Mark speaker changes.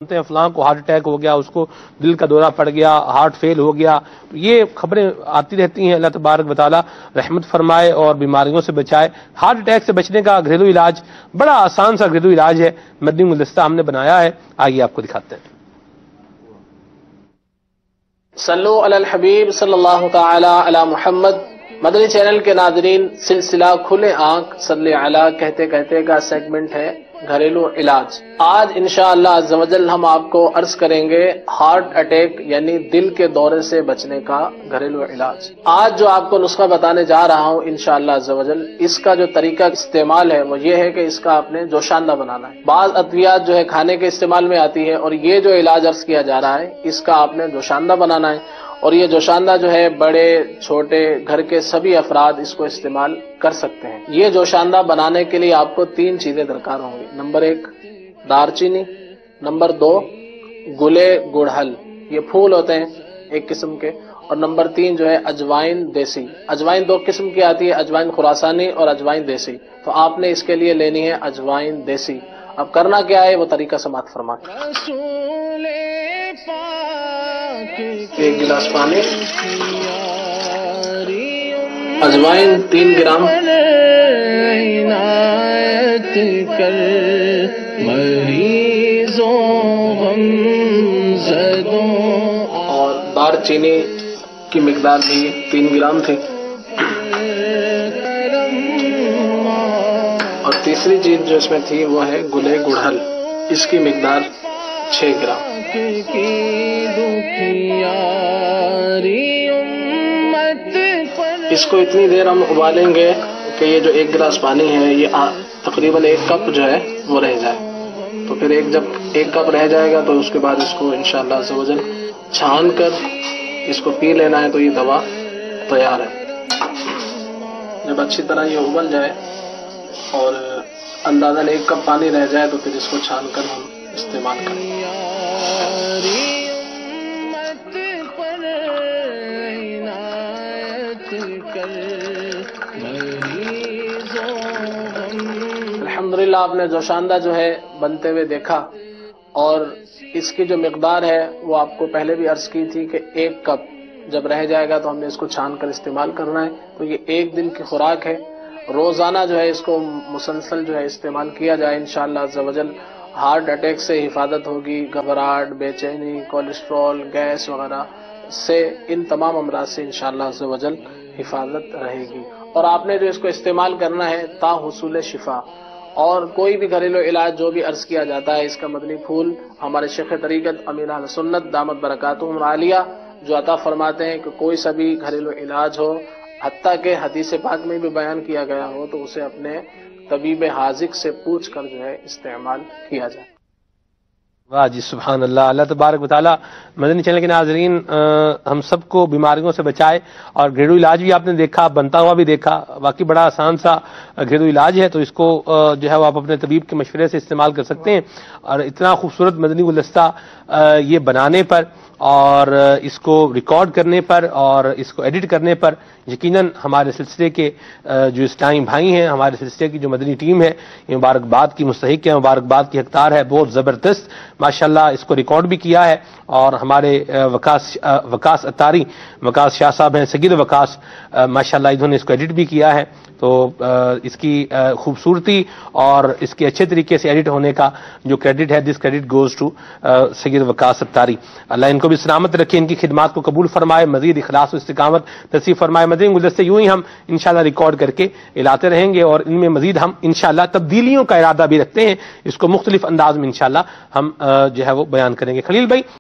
Speaker 1: فلاں کو heart attack ہو گیا، اس کو دل کا دورہ پڑ گیا، ہارٹ فیل ہو گیا، یہ خبریں آتی رہتی ہیں۔ اللہ تبارک و تعالی رحمت فرمائے اور بیماریوں سے بچائے۔ ہارٹ اٹیک سے بچنے کا گھریلو علاج بڑا آسان سا گھریلو علاج ہے، مدنی گلدستہ ہم نے بنایا ہے، آئیے آپ کو دکھاتے ہیں۔
Speaker 2: صلو علی الحبیب صلی اللہ تعالی علی محمد۔ مدنی چینل کے ناظرین، سلسلہ کھلے آنکھ صلی علی کہتے کہتے کا سیگمنٹ ہے گھریلو علاج۔ آج انشاءاللہ عز و جل ہم آپ کو عرض کریں گے ہارٹ اٹیک یعنی دل کے دورے سے بچنے کا گھریلو علاج۔ آج جو آپ کو نسخہ بتانے جا رہا ہوں انشاءاللہ عز و جل، اس کا جو طریقہ استعمال ہے وہ یہ ہے کہ اس کا آپ نے جوشاندہ بنانا ہے۔ بعض ادویات جو ہے کھانے کے استعمال میں آتی ہے، اور یہ جو علاج عرض کیا جا رہا ہے اس کا آپ نے جوشاندہ بنانا ہے، اور یہ جوشاندہ جو ہے بڑے چھوٹے گھر کے سبھی افراد اس کو استعمال کر سکتے ہیں۔ یہ جوشاندہ بنانے کے لیے آپ کو 3 چیزیں درکار ہوں گی۔ نمبر 1 دار چینی، نمبر 2 گلے گڑہل، یہ پھول ہوتے ہیں ایک قسم کے، اور نمبر 3 جو ہے اجوائن دیسی۔ اجوائن 2 قسم کی آتی ہے، اجوائن خراسانی اور اجوائن دیسی، تو آپ نے اس کے لیے لینی ہے اجوائن دیسی۔ اب کرنا کیا ہے وہ طریقہ سماعت فرما۔ 1 گلاس پانی، اجوائن 3 گرام، اور دار چینی کی مقدار بھی 3 گرام تھی، اور تیسری چیز جو اس میں تھی وہ ہے گلے گڑہل، اس کی مقدار 6 گرام۔ اس کو اتنی دیر ہم ابالیں گے کہ یہ جو 1 گلاس پانی ہے یہ تقریباً 1 کپ جو ہے وہ رہ جائے۔ تو پھر جب 1 کپ رہ جائے گا تو اس کے بعد اس کو انشاءاللہ عز و جل چھان کر اس کو پی لینا ہے، تو یہ دوا تیار ہے۔ جب اچھی طرح یہ ابل جائے اور اندازاً 1 کپ پانی رہ جائے تو پھر اس کو چھان کر ہم استعمال کریں۔ الحمدللہ آپ نے جوشاندہ جو ہے بنتے ہوئے دیکھا، اور اس کی جو مقدار ہے وہ آپ کو پہلے بھی عرض کی تھی کہ 1 کپ جب رہ جائے گا تو ہم نے اس کو چھان کر استعمال کرنا ہے۔ تو یہ 1 دن کی خوراک ہے، روزانہ جو ہے اس کو مسلسل جو ہے استعمال کیا جائے انشاءاللہ عز و جل۔ ہارٹ اٹیک سے حفاظت ہوگی، گھبراہٹ، بے چینی، کولیسٹرول، گیس وغیرہ سے، ان تمام امراض سے انشاءاللہ عز و جل حفاظت رہے گی۔ اور آپ نے جو اس کو استعمال کرنا ہے تا حصول شفا، اور کوئی بھی گھریلو علاج جو بھی عرض کیا جاتا ہے، اس کا مدنی پھول ہمارے شیخ طریقت امین اہل سنت دامت برکاتہم العالیہ جو عطا فرماتے ہیں کہ کوئی سا بھی گھریلو علاج ہو، حتیٰ کہ حدیث پاک میں بھی بیان کیا گیا ہو، تو اسے اپنے طبیب حاذق سے پوچھ کر جو ہے استعمال کیا جائے۔
Speaker 1: واہ جی سبحان اللہ۔ اللہ تبارک و تعالی مدنی چینل کے ناظرین ہم سب کو بیماریوں سے بچائے، اور گھریلو علاج بھی آپ نے دیکھا، بنتا ہوا بھی دیکھا، واقعی بڑا آسان سا گھریلو علاج ہے، تو اس کو جو ہے وہ آپ اپنے طبیب کے مشورے سے استعمال کر سکتے ہیں۔ اور اتنا خوبصورت مدنی گلدستہ یہ بنانے پر اور اس کو ریکارڈ کرنے پر اور اس کو ایڈٹ کرنے پر یقیناً ہمارے سلسلے کے جو اسلامی بھائی ہیں، ہمارے سلسلے کی جو مدنی ٹیم ہے، یہ مبارکباد کی مستحق ہے، مبارکباد کی حقدار ہے، بہت زبردست ماشاءاللہ اس کو ریکارڈ بھی کیا ہے۔ اور ہمارے وکاس اتاری، وکاس شاہ صاحب ہیں، سگیر وکاس، ماشاءاللہ انہوں نے اس کو ایڈٹ بھی کیا ہے۔ تو اس کی خوبصورتی اور اس کے اچھے طریقے سے ایڈٹ ہونے کا جو کریڈٹ ہے، دس کریڈٹ گوز ٹو سگیر وکاس اتاری۔ اللہ ان کو بھی سلامت رکھے، ان کی خدمات کو قبول فرمائے، مزید اخلاص و استقامت نصیب فرمائے۔ مدنی گلدستے یوں ہی ہم انشاءاللہ ریکارڈ کر کے لاتے رہیں گے، اور ان میں مزید ہم انشاءاللہ تبدیلیوں کا ارادہ بھی رکھتے ہیں، اس کو مختلف انداز میں انشاءاللہ ہم جو ہے وہ بیان کریں گے۔ خلیل بھائی